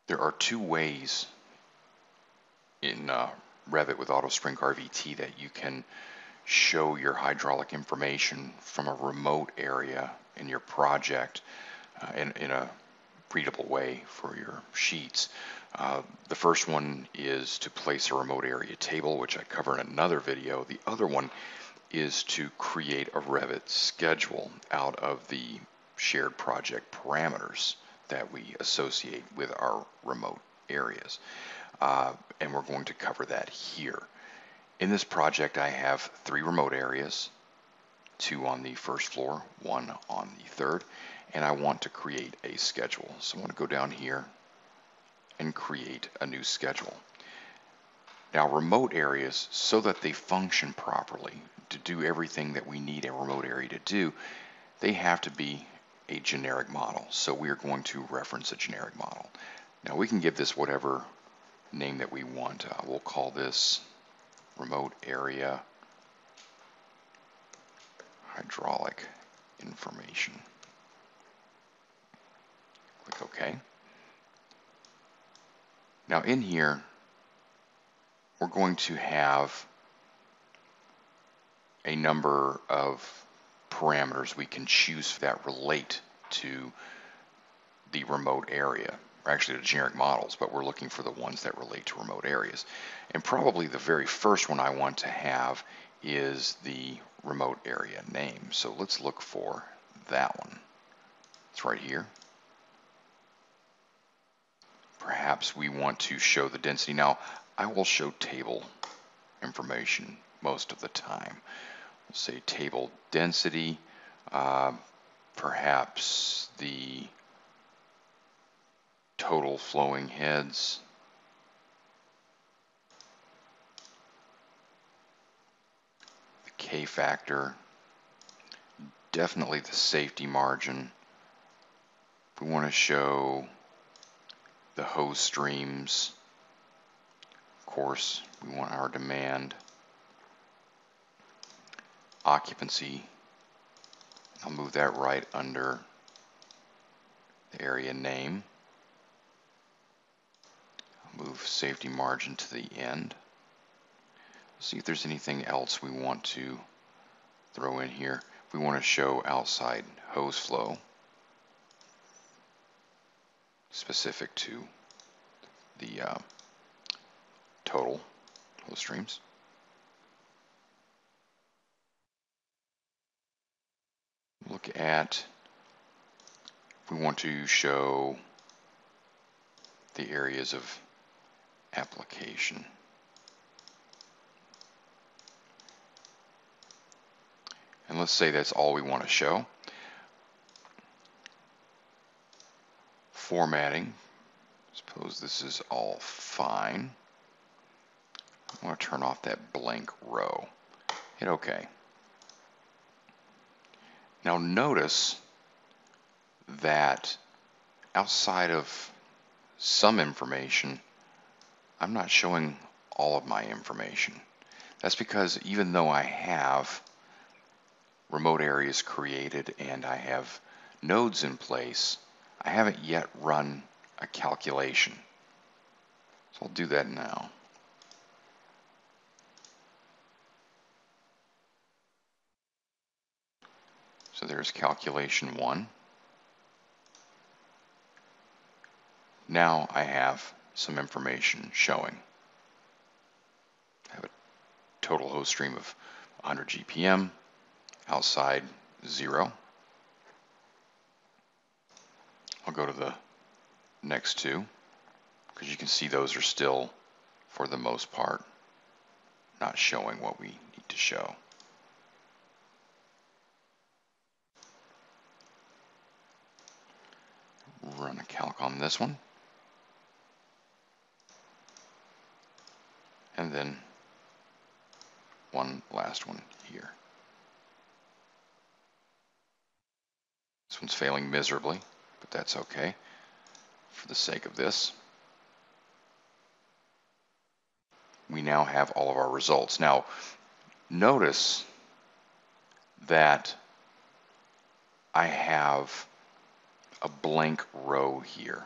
There are two ways in Revit with AutoSPRINK RVT that you can show your hydraulic information from a remote area in your project in a readable way for your sheets. The first one is to place a remote area table, which I cover in another video. The other one is to create a Revit schedule out of the shared project parameters that we associate with our remote areas. And we're going to cover that here. In this project, I have 3 remote areas, 2 on the first floor, 1 on the third, and I want to create a schedule. So I want to go down here and create a new schedule. Now, remote areas, so that they function properly, to do everything that we need a remote area to do, they have to be a generic model. So we are going to reference a generic model. Now, we can give this whatever name that we want. We'll call this remote area hydraulic information. Click OK. Now in here, we're going to have a number of parameters we can choose that relate to the remote area. Or actually, the generic models, but we're looking for the ones that relate to remote areas. And probably the very first one I want to have is the remote area name. So let's look for that one. It's right here. Perhaps we want to show the density. Now, I will show table information most of the time. We'll say table density, perhaps the total flowing heads, the K factor, definitely the safety margin. If we want to show the hose streams, of course, we want our demand, occupancy. I'll move that right under the area name. Move safety margin to the end. See if there's anything else we want to throw in here. We want to show outside hose flow specific to the total hose streams. Look at, if we want to show the areas of application. And let's say that's all we want to show. Formatting, suppose this is all fine. I want to turn off that blank row. Hit OK. Now notice that outside of some information, I'm not showing all of my information. That's because even though I have remote areas created and I have nodes in place, I haven't yet run a calculation. So I'll do that now. So there's calculation 1. Now I have some information showing. I have a total hose stream of 100 GPM, outside 0. I'll go to the next 2 because you can see those are still, for the most part, not showing what we need to show. Run a calc on this one. And then one last one here. This one's failing miserably, but that's okay for the sake of this. We now have all of our results. Now, notice that I have a blank row here.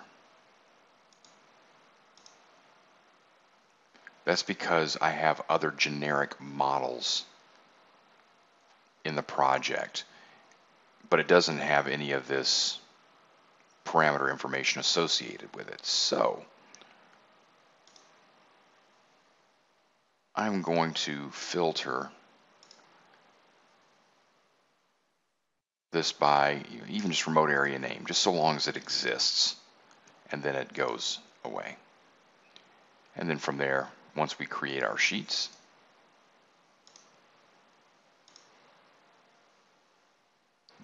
That's because I have other generic models in the project, but it doesn't have any of this parameter information associated with it. So I'm going to filter this by even just remote area name, just so long as it exists, and then it goes away. And then from there, once we create our sheets,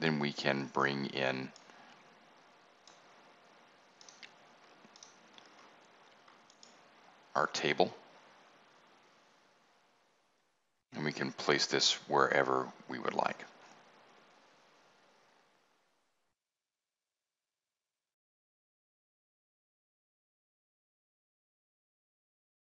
then we can bring in our table, and we can place this wherever we would like.